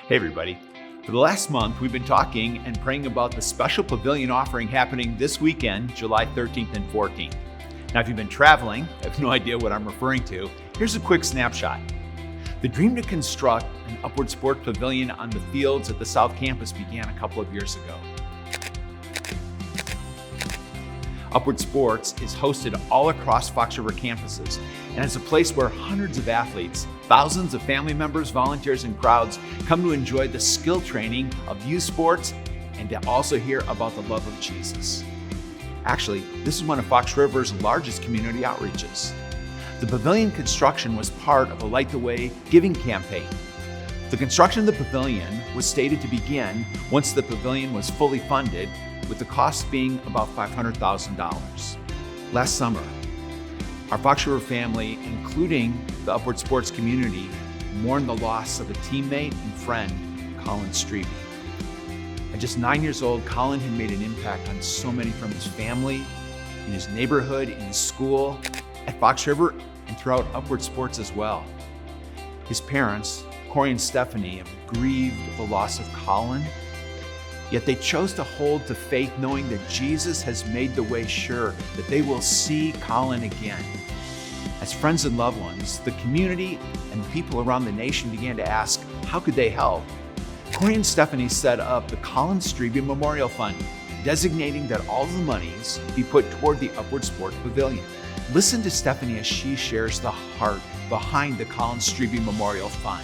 Hey everybody. For the last month, we've been talking and praying about the special Pavilion Offering happening this weekend, July 13th and 14th. Now, if you've been traveling, I have no idea what I'm referring to, here's a quick snapshot. The dream to construct an Upward Sports Pavilion on the fields at the South Campus began a couple of years ago. Upward Sports is hosted all across Fox River campuses and is a place where hundreds of athletes, thousands of family members, volunteers, and crowds come to enjoy the skill training of youth sports and to also hear about the love of Jesus. Actually, this is one of Fox River's largest community outreaches. The pavilion construction was part of a Light the Way giving campaign. The construction of the pavilion was stated to begin once the pavilion was fully funded, with the cost being about $500,000. Last summer, our Fox River family, including the Upward Sports community, mourned the loss of a teammate and friend, Colin Streby. At just 9 years old, Colin had made an impact on so many from his family, in his neighborhood, in his school, at Fox River, and throughout Upward Sports as well. His parents, Corey and Stephanie, have grieved the loss of Colin, yet they chose to hold to faith knowing that Jesus has made the way sure that they will see Colin again. As friends and loved ones, the community and people around the nation began to ask, how could they help? Corey and Stephanie set up the Colin Streby Memorial Fund, designating that all the monies be put toward the Upward Sports Pavilion. Listen to Stephanie as she shares the heart behind the Colin Streby Memorial Fund.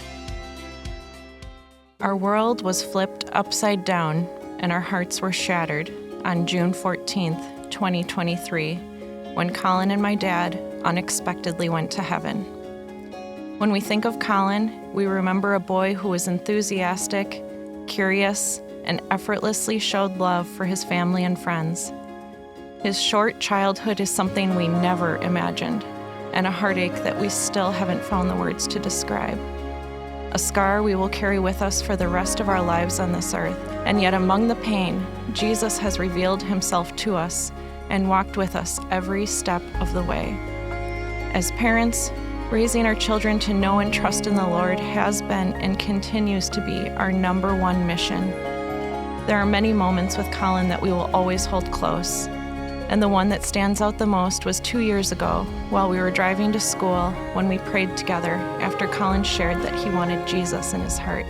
Our world was flipped upside down and our hearts were shattered on June 14th, 2023, when Colin and my dad unexpectedly went to heaven. When we think of Colin, we remember a boy who was enthusiastic, curious, and effortlessly showed love for his family and friends. His short childhood is something we never imagined, and a heartache that we still haven't found the words to describe. A scar we will carry with us for the rest of our lives on this earth. And yet among the pain, Jesus has revealed himself to us and walked with us every step of the way. As parents, raising our children to know and trust in the Lord has been and continues to be our number one mission. There are many moments with Colin that we will always hold close. And the one that stands out the most was 2 years ago while we were driving to school when we prayed together after Colin shared that he wanted Jesus in his heart.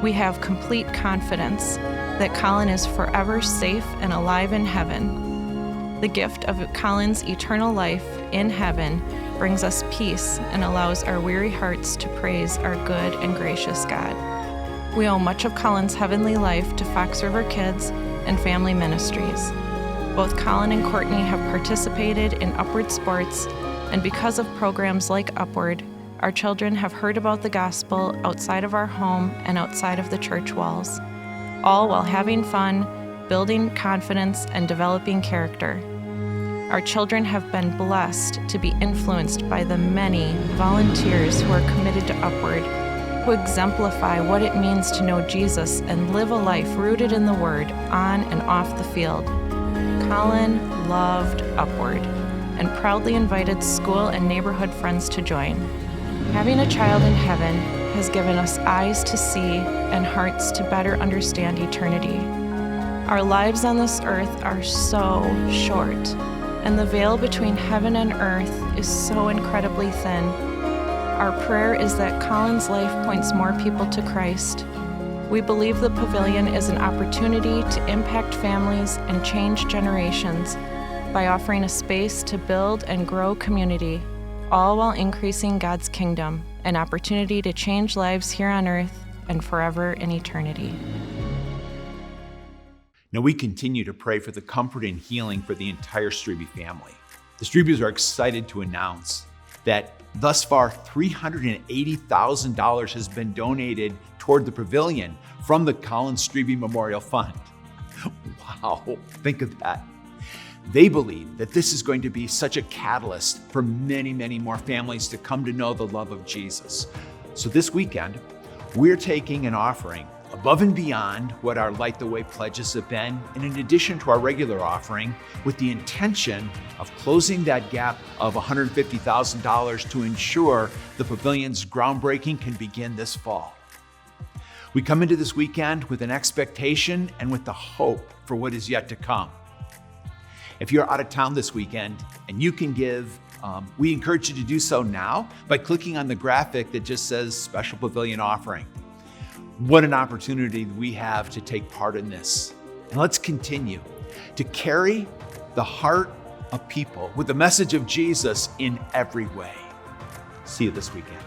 We have complete confidence that Colin is forever safe and alive in heaven. The gift of Colin's eternal life in heaven brings us peace and allows our weary hearts to praise our good and gracious God. We owe much of Colin's heavenly life to Fox River Kids and Family Ministries. Both Colin and Courtney have participated in Upward Sports, and because of programs like Upward, our children have heard about the gospel outside of our home and outside of the church walls, all while having fun, building confidence, and developing character. Our children have been blessed to be influenced by the many volunteers who are committed to Upward, who exemplify what it means to know Jesus and live a life rooted in the Word on and off the field. Colin loved Upward and proudly invited school and neighborhood friends to join. Having a child in heaven has given us eyes to see and hearts to better understand eternity. Our lives on this earth are so short, and the veil between heaven and earth is so incredibly thin. Our prayer is that Colin's life points more people to Christ. We believe the pavilion is an opportunity to impact families and change generations by offering a space to build and grow community, all while increasing God's kingdom, an opportunity to change lives here on earth and forever in eternity. Now we continue to pray for the comfort and healing for the entire Streby family. The Strebys are excited to announce that thus far, $380,000 has been donated toward the pavilion from the Colin Streby Memorial Fund. Wow, think of that. They believe that this is going to be such a catalyst for many, many more families to come to know the love of Jesus. So this weekend, we're taking an offering above and beyond what our Light the Way pledges have been, and in addition to our regular offering, with the intention of closing that gap of $150,000 to ensure the pavilion's groundbreaking can begin this fall. We come into this weekend with an expectation and with the hope for what is yet to come. If you're out of town this weekend and you can give, we encourage you to do so now by clicking on the graphic that just says Special Pavilion Offering. What an opportunity we have to take part in this. And let's continue to carry the heart of people with the message of Jesus in every way. See you this weekend.